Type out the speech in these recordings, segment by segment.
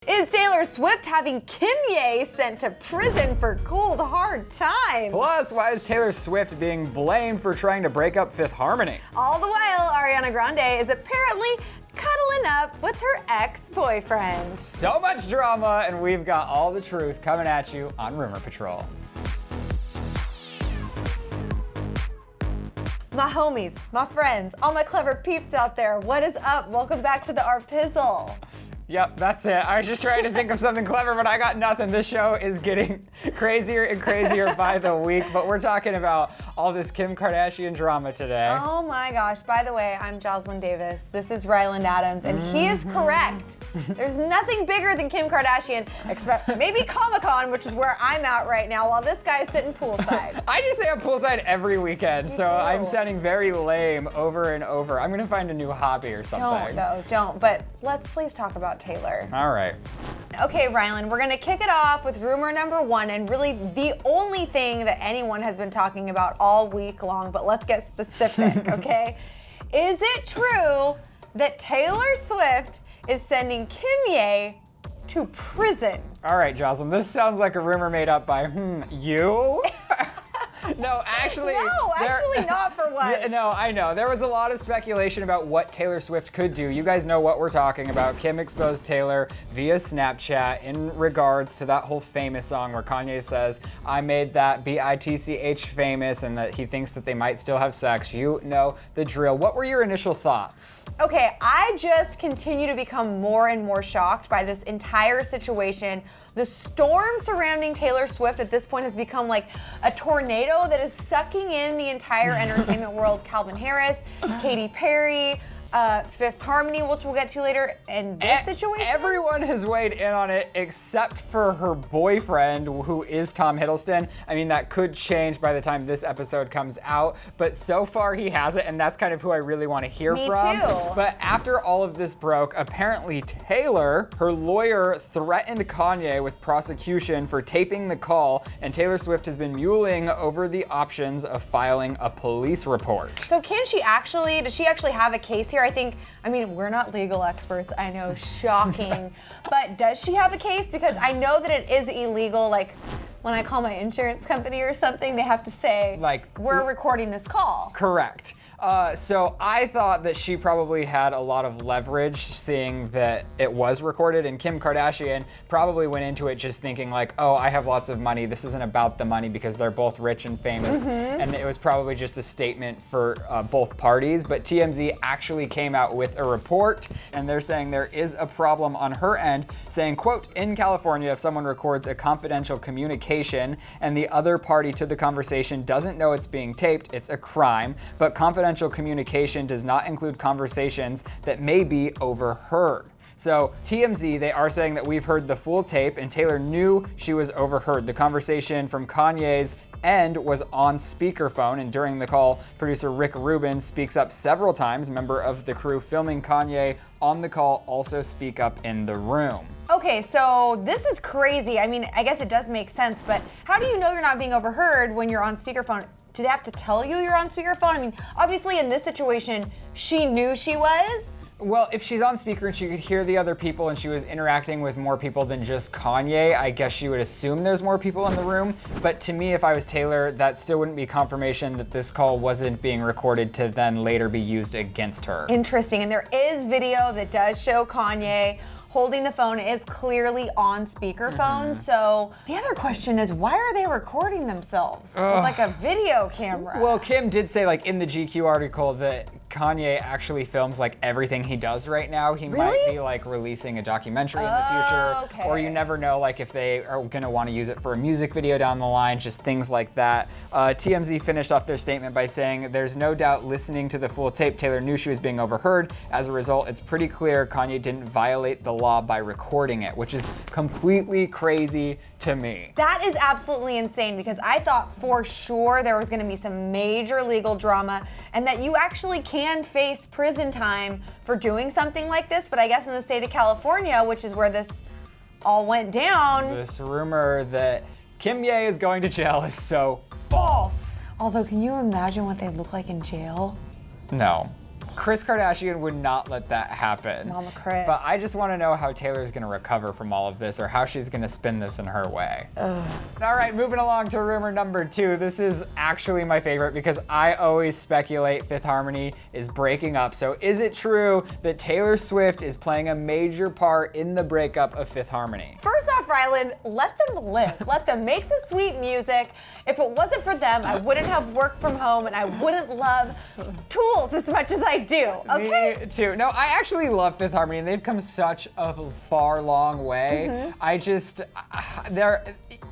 Is Taylor Swift having Kimye sent to prison for cold, hard times? Plus, why is Taylor Swift being blamed for trying to break up Fifth Harmony? All the while, Ariana Grande is apparently cuddling up with her ex-boyfriend. So much drama, and we've got all the truth coming at you on Rumor Patrol. My homies, my friends, all my clever peeps out there, what is up? Welcome back to the Arpizzle. Yep, that's it. I was just trying to think of something clever, but I got nothing. This show is getting crazier and crazier by the week, but we're talking about all this Kim Kardashian drama today. Oh my gosh, by the way, I'm Jocelyn Davis. This is Ryland Adams, and he is correct. There's nothing bigger than Kim Kardashian, except maybe Comic-Con, which is where I'm at right now, while this guy's sitting poolside. I just say I'm poolside every weekend, so I'm sounding very lame over and over. I'm gonna find a new hobby or something. Don't. But let's please talk about Taylor. All right. Okay, Ryland, we're gonna kick it off with rumor number one, and really the only thing that anyone has been talking about all week long, but let's get specific, okay? Is it true that Taylor Swift is sending Kimye to prison? All right, Jocelyn, this sounds like a rumor made up by, you? No, actually. No, actually not for what? Yeah, no, I know. There was a lot of speculation about what Taylor Swift could do. You guys know what we're talking about. Kim exposed Taylor via Snapchat in regards to that whole famous song where Kanye says, I made that bitch famous, and that he thinks that they might still have sex. You know the drill. What were your initial thoughts? Okay, I just continue to become more and more shocked by this entire situation. The storm surrounding Taylor Swift at this point has become like a tornado that is sucking in the entire entertainment world. Calvin Harris, Katy Perry, Fifth Harmony, which we'll get to later, and this situation. Everyone has weighed in on it except for her boyfriend, who is Tom Hiddleston. I mean, that could change by the time this episode comes out, but so far he has it, and that's kind of who I really want to hear from. Me too. But after all of this broke, apparently Taylor, her lawyer, threatened Kanye with prosecution for taping the call, and Taylor Swift has been mulling over the options of filing a police report. So does she actually have a case here? I mean, we're not legal experts, I know, shocking. But does she have a case? Because I know that it is illegal, like when I call my insurance company or something, they have to say, like, we're recording this call. Correct. So I thought that she probably had a lot of leverage seeing that it was recorded, and Kim Kardashian probably went into it just thinking like, oh, I have lots of money. This isn't about the money because they're both rich and famous. And it was probably just a statement for both parties. But TMZ actually came out with a report, and they're saying there is a problem on her end, saying, quote, in California, if someone records a confidential communication and the other party to the conversation doesn't know it's being taped, it's a crime. But confidential communication does not include conversations that may be overheard. So TMZ, they are saying that we've heard the full tape, and Taylor knew she was overheard. The conversation from Kanye's end was on speakerphone, and during the call, producer Rick Rubin speaks up several times. Member of the crew filming Kanye on the call also speak up in the room. Okay, so this is crazy. I mean, I guess it does make sense, but how do you know you're not being overheard when you're on speakerphone? Do they have to tell you you're on speakerphone? I mean, obviously in this situation, she knew she was. Well, if she's on speaker and she could hear the other people and she was interacting with more people than just Kanye, I guess she would assume there's more people in the room. But to me, if I was Taylor, that still wouldn't be confirmation that this call wasn't being recorded to then later be used against her. Interesting, and there is video that does show Kanye holding the phone. Is clearly on speakerphone. So the other question is, why are they recording themselves with like a video camera? Well, Kim did say like in the GQ article that Kanye actually films like everything he does right now. He might be like releasing a documentary in the future, or you never know like if they are gonna want to use it for a music video down the line, just things like that. TMZ finished off their statement by saying, there's no doubt listening to the full tape, Taylor knew she was being overheard. As a result, it's pretty clear Kanye didn't violate the law by recording it, which is completely crazy to me. That is absolutely insane, because I thought for sure there was gonna be some major legal drama and that you actually can face prison time for doing something like this. But I guess in the state of California, which is where this all went down, this rumor that Kimye is going to jail is so false. Although, can you imagine what they look like in jail? No. Kris Kardashian would not let that happen. Mama Kris. But I just want to know how Taylor's going to recover from all of this, or how she's going to spin this in her way. Ugh. All right, moving along to rumor number 2. This is actually my favorite because I always speculate Fifth Harmony is breaking up. So is it true that Taylor Swift is playing a major part in the breakup of Fifth Harmony? First off, Ryland, let them live. Let them make the sweet music. If it wasn't for them, I wouldn't have work from home and I wouldn't love tools as much as I do, okay? Me too. No, I actually love Fifth Harmony and they've come such a far, long way.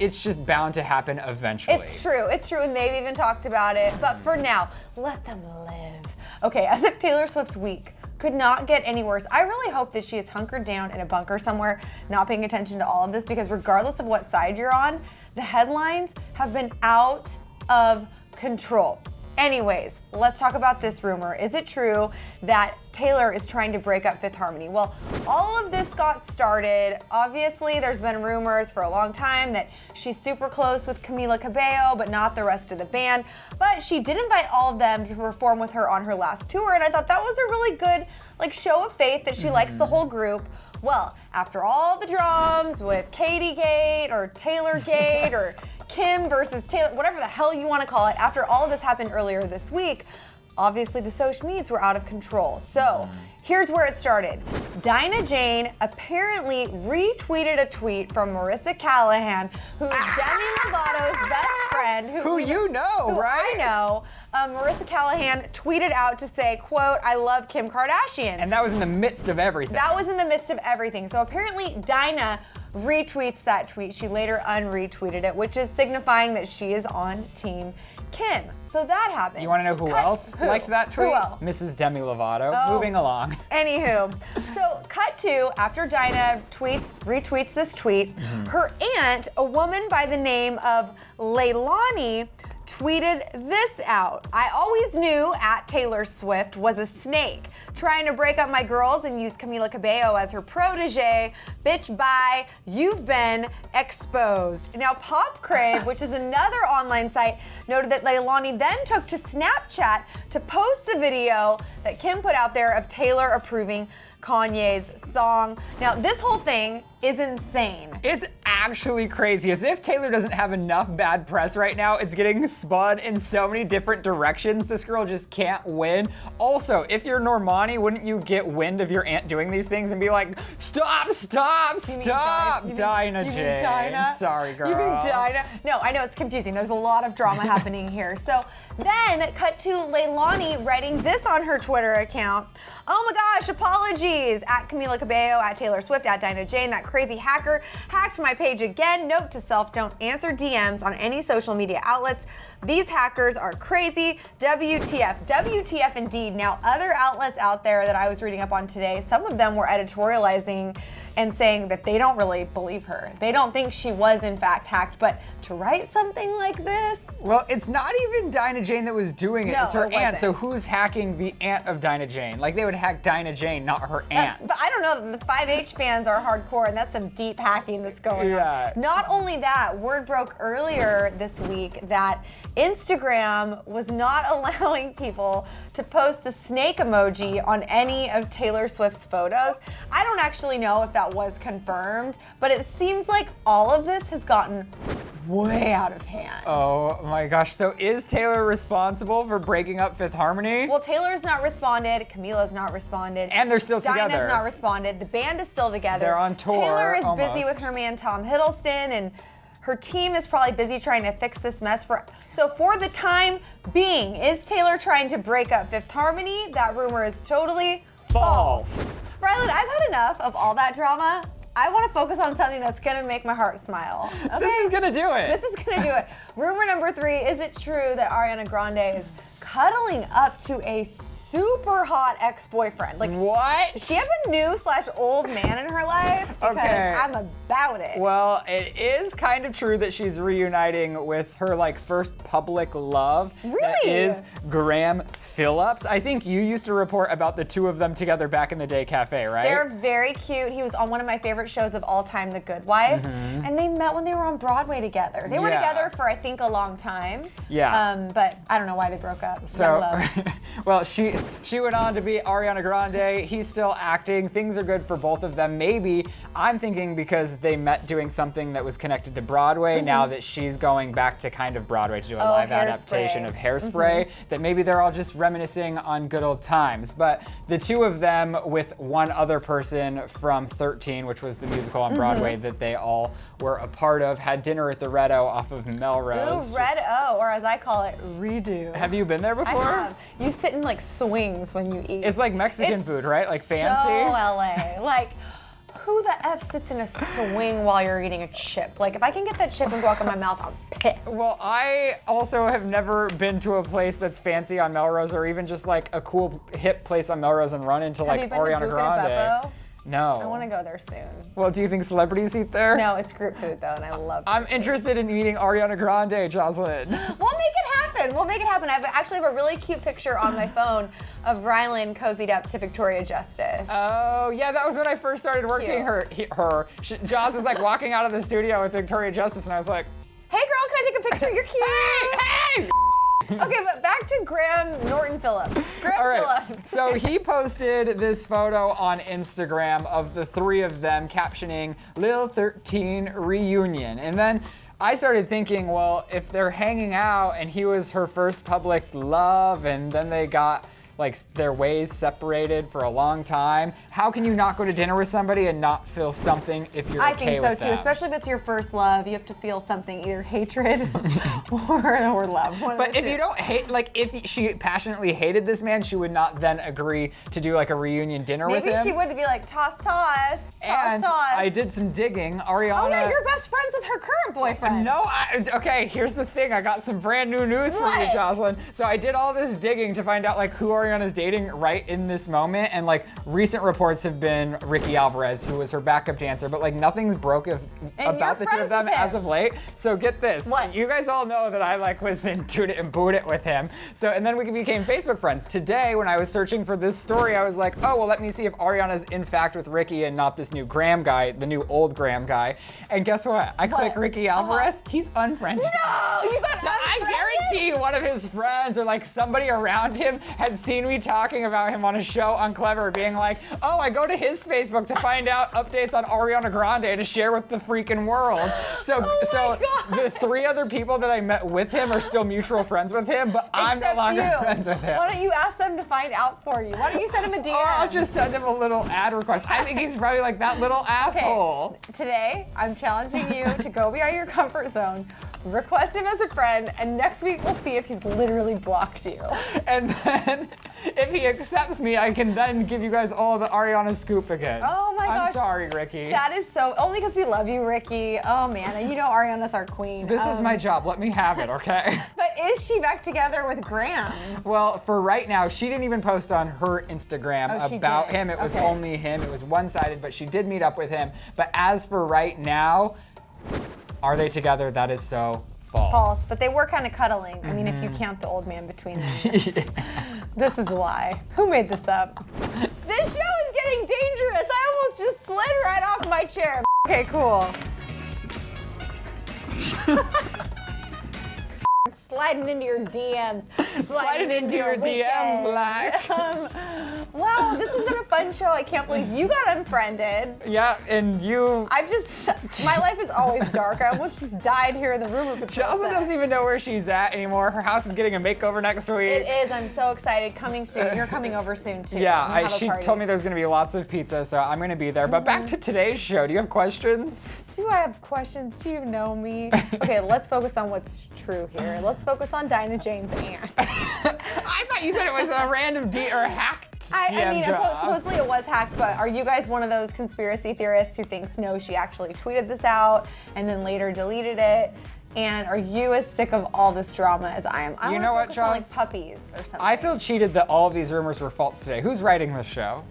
It's just bound to happen eventually. It's true, and they've even talked about it. But for now, let them live. Okay, as if Taylor Swift's week could not get any worse, I really hope that she is hunkered down in a bunker somewhere, not paying attention to all of this, because regardless of what side you're on, the headlines have been out of control. Anyways, let's talk about this rumor. Is it true that Taylor is trying to break up Fifth Harmony? Well, all of this got started. Obviously, there's been rumors for a long time that she's super close with Camila Cabello, but not the rest of the band. But she did invite all of them to perform with her on her last tour, and I thought that was a really good show of faith that she likes the whole group. Well, after all the drums with Katie Gate or Taylor Gate or Kim versus Taylor, whatever the hell you want to call it, after all of this happened earlier this week, obviously the social medias were out of control. So here's where it started. Dinah Jane apparently retweeted a tweet from Marissa Callahan, who is Demi Lovato's best friend. Who you know, right? I know. Marissa Callahan tweeted out to say, quote, "I love Kim Kardashian." And that was in the midst of everything. That was in the midst of everything. So apparently Dinah retweets that tweet. She later unretweeted it, which is signifying that she is on Team Kim. So that happened. You want to know who else liked that tweet? Who else? Mrs. Demi Lovato. Oh. Moving along. Anywho, so cut to after Dinah retweets this tweet, her aunt, a woman by the name of Leilani, tweeted this out. "I always knew @Taylor Swift was a snake, trying to break up my girls and use Camila Cabello as her protege. Bitch, bye. You've been exposed." Now, Pop Crave, which is another online site, noted that Leilani then took to Snapchat to post the video that Kim put out there of Taylor approving Kanye's song. Now, this whole thing is insane. It's actually crazy. As if Taylor doesn't have enough bad press right now. It's getting spun in so many different directions. This girl just can't win. Also, if you're Normani, wouldn't you get wind of your aunt doing these things and be like, stop, Dinah Jane. Dinah? Sorry, girl. You mean Dinah? No, I know it's confusing. There's a lot of drama happening here. So then cut to Leilani writing this on her Twitter account. "Oh my gosh, apologies. @Camila Cabello, @Taylor Swift, @Dinah Jane. That crazy hacker hacked my page again. Note to self, don't answer DMs on any social media outlets. These hackers are crazy. WTF. WTF indeed." Now, other outlets out there that I was reading up on today, some of them were editorializing and saying that they don't really believe her. They don't think she was in fact hacked, but to write something like this? Well, it's not even Dinah Jane that was doing it. No, it's her it aunt. wasn't. So who's hacking the aunt of Dinah Jane? Like, they would hack Dinah Jane, not her aunt. But I don't know, the 5H fans are hardcore, and that's some deep hacking that's going Yeah. on. Not only that, word broke earlier this week that Instagram was not allowing people to post the snake emoji on any of Taylor Swift's photos. I don't actually know if that was confirmed, but it seems like all of this has gotten way out of hand. Oh my gosh. So is Taylor responsible for breaking up Fifth Harmony? Well, Taylor's not responded, Camila's not responded. And they're still together. Dinah's not responded. The band is still together. They're on tour, Taylor is busy almost. with her man Tom Hiddleston, and her team is probably busy trying to fix this mess. So for the time being, is Taylor trying to break up Fifth Harmony? That rumor is totally false. Ryland, I've had enough of all that drama. I want to focus on something that's going to make my heart smile. Okay? This is gonna do it. This is going to do it. Rumor number 3, is it true that Ariana Grande is cuddling up to a super hot ex-boyfriend? Like, What? does she have a new/old man in her life? Because Okay. I'm about it. Well, it is kind of true that she's reuniting with her first public love. That Really? is Graham Phillips. I think you used to report about the two of them together back in the day cafe, right? They're very cute. He was on one of my favorite shows of all time, The Good Wife. And they met when they were on Broadway together. They were Yeah. together for, I think, a long time. Yeah. But I don't know why they broke up. Young So, love. well, she She went on to be Ariana Grande. He's still acting. Things are good for both of them. Maybe, I'm thinking because they met doing something that was connected to Broadway, now that she's going back to kind of Broadway to do a live adaptation of Hairspray, that maybe they're all just reminiscing on good old times. But the two of them with one other person from 13, which was the musical on Broadway that they all were a part of, had dinner at the Red O off of Melrose. Ooh, Red O, or as I call it, Redo. Have you been there before? I have. You sit in like swings when you eat. It's like Mexican food, right? Like fancy? So LA. Like, who the F sits in a swing while you're eating a chip? Like, if I can get that chip and go out of my mouth, I'm pissed. Well, I also have never been to a place that's fancy on Melrose, or even just like a cool hip place on Melrose and run into like Ariana Grande. No. I want to go there soon. Well, do you think celebrities eat there? No, it's group food though, and I love it. I'm interested in meeting Ariana Grande, Jocelyn. We'll make it happen. We'll make it happen. I actually have a really cute picture on my phone of Rylan cozied up to Victoria Justice. Oh, yeah, that was when I first started working Joss was like walking out of the studio with Victoria Justice, and I was like, hey girl, can I take a picture? You're cute. hey! Okay, but back to Graham Norton Phillips. Phillips. So he posted this photo on Instagram of the three of them captioning Lil 13 reunion. And then I started thinking, well, if they're hanging out and he was her first public love and then they got like their ways separated for a long time, how can you not go to dinner with somebody and not feel something if you're okay with I think so too, them? especially if it's your first love. You have to feel something, either hatred or love. But if you don't hate, like if she passionately hated this man, she would not then agree to do like a reunion dinner with him. Maybe she would be like, toss, toss, and toss. I did some digging. Ariana. Oh yeah, you're best friends with her current boyfriend. No, okay, here's the thing. I got some brand new news for you, Jocelyn. So I did all this digging to find out like who Ariana's dating right in this moment, and like recent reports have been Ricky Alvarez, who was her backup dancer, but like nothing's broke about the two of them as of late. So get this. What? You guys all know that I like was into it and booed it with him. So, and then we became Facebook friends. Today, when I was searching for this story, I was like, oh, well, let me see if Ariana's in fact with Ricky and not this new Graham guy, the new old Graham guy. And guess what? I click Ricky Alvarez, he's unfriended. No, you got So I guarantee you one of his friends or like somebody around him had seen me talking about him on a show on Clevver, being like, oh, I go to his Facebook to find out updates on Ariana Grande to share with the freaking world. So the three other people that I met with him are still mutual friends with him, but I'm no longer friends with him. Why don't you ask them to find out for you? Why don't you send him a DM? Or I'll just send him a little ad request. I think he's probably like that little asshole. Okay, today, I'm challenging you to go beyond your comfort zone, request him as a friend, and next week we'll see if he's literally blocked you. And then if he accepts me, I can then give you guys all the Ariana scoop again. Oh my gosh. I'm sorry, Ricky. That is so, only because we love you, Ricky. Oh man, and you know Ariana's our queen. This is my job. Let me have it, okay? But is she back together with Graham? Well, for right now, she didn't even post on her Instagram about him. It was only him. It was one-sided, but she did meet up with him. But as for right now, are they together? That is so false. False, but they were kind of cuddling. I mean, if you count the old man between them. This is a lie. Who made this up? This show is getting dangerous. I almost just slid right off my chair. Okay, cool. Sliding into your DMs. Sliding into your DMs, like. Wow, this has been a fun show. I can't believe you got unfriended. Yeah, and you. My life is always dark. I almost just died here in the rumor patrol. Jocelyn doesn't even know where she's at anymore. Her house is getting a makeover next week. It is. I'm so excited. Coming soon. You're coming over soon too. Yeah, she told me there's going to be lots of pizza, so I'm going to be there. But back to today's show. Do you have questions? Do I have questions? Do you know me? Okay, let's focus on what's true here. Let's focus on Dinah Jane's aunt. I thought you said it was a random or hacked. I mean, supposedly it was hacked, but are you guys one of those conspiracy theorists who thinks, no, she actually tweeted this out and then later deleted it? And are you as sick of all this drama as I am? You know what, Charles? Like puppies or something. I feel cheated that all of these rumors were false today. Who's writing this show?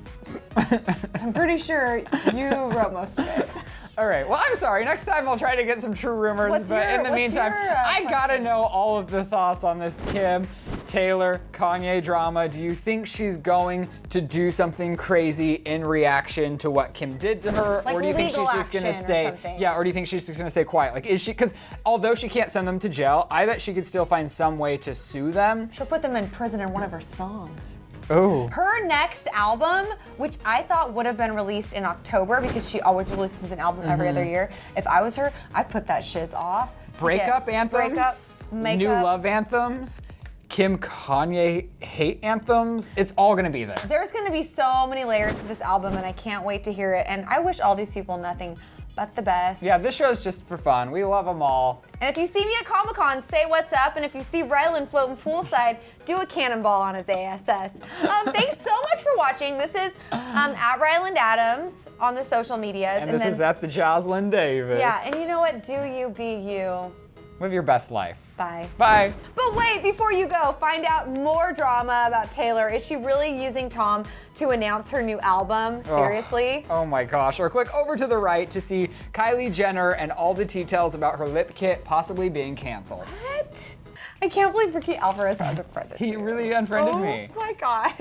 I'm pretty sure you wrote most of it. All right, well, I'm sorry. Next time I'll try to get some true rumors, in the meantime, I gotta know all of the thoughts on this Kim, Taylor, Kanye drama. Do you think she's going to do something crazy in reaction to what Kim did to her? Like or do you think she's just gonna stay, or do you think she's just gonna stay quiet? Like, is she, because although she can't send them to jail, I bet she could still find some way to sue them. She'll put them in prison in one of her songs. Oh. Her next album, which I thought would have been released in October because she always releases an album every other year. If I was her, I'd put that shiz off. Breakup anthems, makeup. new love anthems, Kanye hate anthems. It's all gonna be there. There's gonna be so many layers to this album and I can't wait to hear it. And I wish all these people nothing but the best. Yeah, this show's just for fun. We love them all. And if you see me at Comic-Con, say what's up. And if you see Rylan floating poolside, do a cannonball on his ASS. Thanks so much for watching. This is at Ryland Adams on the social medias. And this is at the Jocelyn Davis. Yeah, and you know what? Do you be you. Live your best life. Bye. Bye. But wait, before you go, find out more drama about Taylor. Is she really using Tom to announce her new album? Seriously? Oh my gosh. Or click over to the right to see Kylie Jenner and all the details about her lip kit possibly being canceled. What? I can't believe Ricky Alvarez unfriended He you. really unfriended me. Oh my gosh.